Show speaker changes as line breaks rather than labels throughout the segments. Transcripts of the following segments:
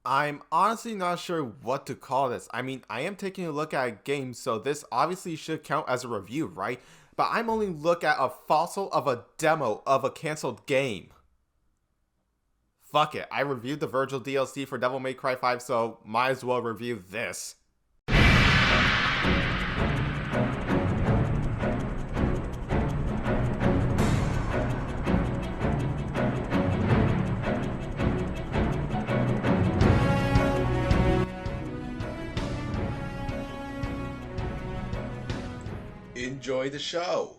I'm honestly not sure what to call this. I mean, I am taking a look at a game, so this obviously should count as a review, right? But I'm only looking at a fossil of a demo of a cancelled game. Fuck it, I reviewed the Virgil DLC for Devil May Cry 5, so might as well review this. Enjoy the show.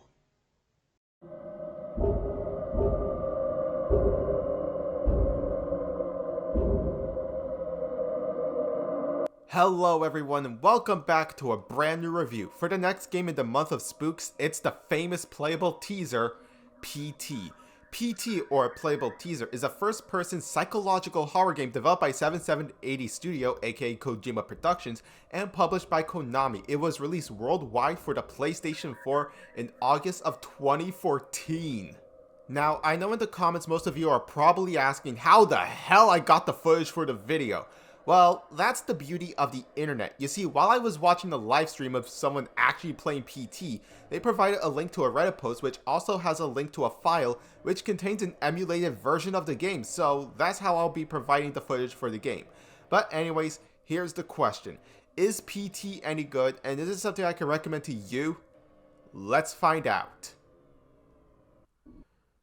Hello everyone and welcome back to a brand new review. For the next game in the month of spooks, it's the famous playable teaser, PT. PT, or Playable Teaser, is a first-person psychological horror game developed by 7780 Studio, aka Kojima Productions, and published by Konami. It was released worldwide for the PlayStation 4 in August of 2014. Now, I know in the comments most of you are probably asking how the hell I got the footage for the video. Well, that's the beauty of the internet. You see, while I was watching the live stream of someone actually playing PT, they provided a link to a Reddit post which also has a link to a file which contains an emulated version of the game, so that's how I'll be providing the footage for the game. But anyways, here's the question. Is PT any good, and is it something I can recommend to you? Let's find out.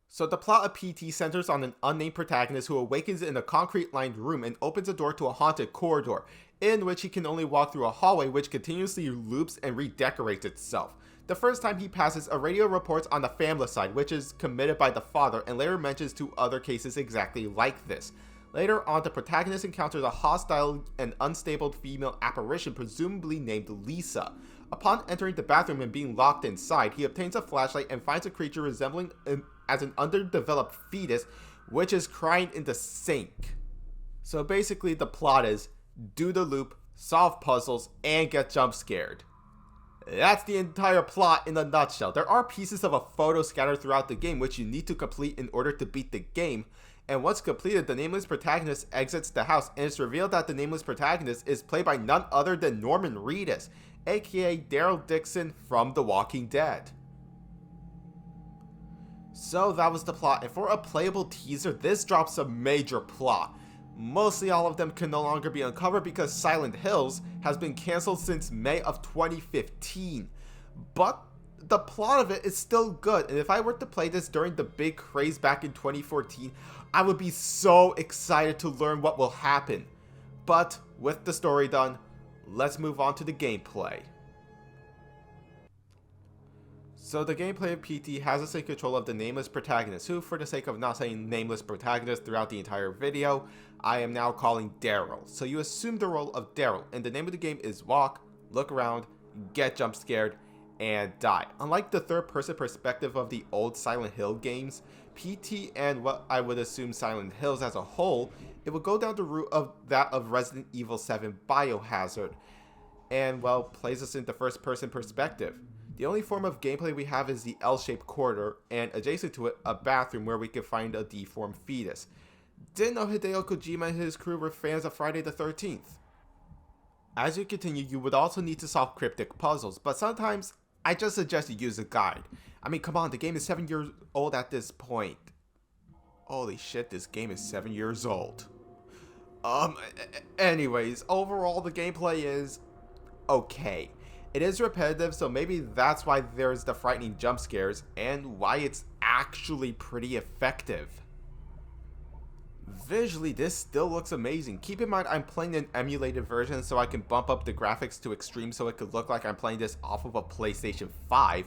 So the plot of PT centers on an unnamed protagonist who awakens in a concrete-lined room and opens a door to a haunted corridor, in which he can only walk through a hallway which continuously loops and redecorates itself. The first time he passes, a radio reports on the familicide, which is committed by the father, and later mentions two other cases exactly like this. Later on, the protagonist encounters a hostile and unstable female apparition presumably named Lisa. Upon entering the bathroom and being locked inside, he obtains a flashlight and finds a creature resembling as an underdeveloped fetus, which is crying in the sink. So basically the plot is, do the loop, solve puzzles, and get jump scared. That's the entire plot in a nutshell. There are pieces of a photo scattered throughout the game which you need to complete in order to beat the game, and once completed, the nameless protagonist exits the house, and it's revealed that the nameless protagonist is played by none other than Norman Reedus, aka Daryl Dixon from The Walking Dead. So that was the plot, and for a playable teaser, this drops a major plot. Mostly all of them can no longer be uncovered because Silent Hills has been cancelled since May of 2015. But the plot of it is still good, and if I were to play this during the big craze back in 2014, I would be so excited to learn what will happen. But with the story done, let's move on to the gameplay. So the gameplay of PT has us in control of the nameless protagonist, who, for the sake of not saying nameless protagonist throughout the entire video, I am now calling Daryl. So you assume the role of Daryl, and the name of the game is walk, look around, get jump scared, and die. Unlike the third-person perspective of the old Silent Hill games, PT and what I would assume Silent Hills as a whole, it would go down the route of that of Resident Evil 7 Biohazard, and well, plays us in the first-person perspective. The only form of gameplay we have is the L-shaped corridor, and adjacent to it, a bathroom where we can find a deformed fetus. Didn't know Hideo Kojima and his crew were fans of Friday the 13th. As you continue, you would also need to solve cryptic puzzles, but sometimes I just suggest you use a guide. I mean, come on, the game is 7 years old at this point. Holy shit, this game is 7 years old. Anyways, overall the gameplay is okay. It is repetitive, so maybe that's why there's the frightening jump scares, and why it's actually pretty effective. Visually, this still looks amazing. Keep in mind, I'm playing an emulated version, so I can bump up the graphics to extreme so it could look like I'm playing this off of a PlayStation 5.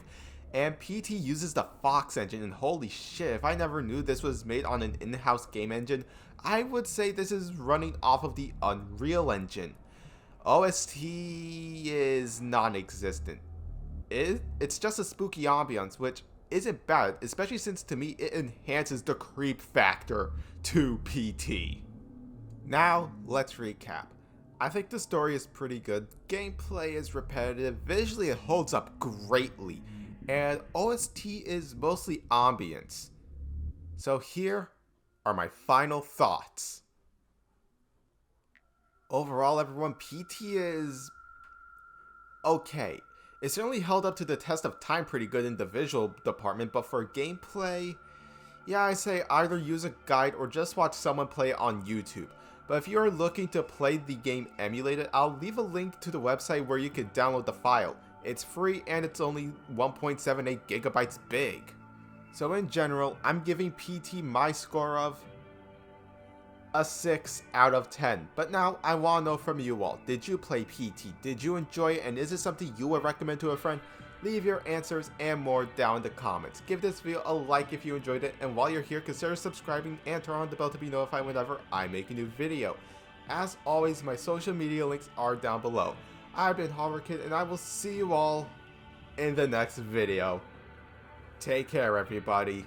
And PT uses the Fox engine, and holy shit, if I never knew this was made on an in-house game engine, I would say this is running off of the Unreal Engine. OST is non-existent. It's just a spooky ambiance, which isn't bad, especially since to me it enhances the creep factor to PT. Now, let's recap. I think the story is pretty good, gameplay is repetitive, visually it holds up greatly, and OST is mostly ambience. So here are my final thoughts. Overall, everyone, PT is okay. It certainly held up to the test of time pretty good in the visual department, but for gameplay, yeah, I say either use a guide or just watch someone play it on YouTube. But if you are looking to play the game emulated, I'll leave a link to the website where you can download the file. It's free and it's only 1.78 gigabytes big. So in general, I'm giving PT my score of a 6 out of 10. But now, I want to know from you all, did you play PT? Did you enjoy it? And is it something you would recommend to a friend? Leave your answers and more down in the comments. Give this video a like if you enjoyed it, and while you're here, consider subscribing and turn on the bell to be notified whenever I make a new video. As always, my social media links are down below. I've been HorrorKid, and I will see you all in the next video. Take care, everybody.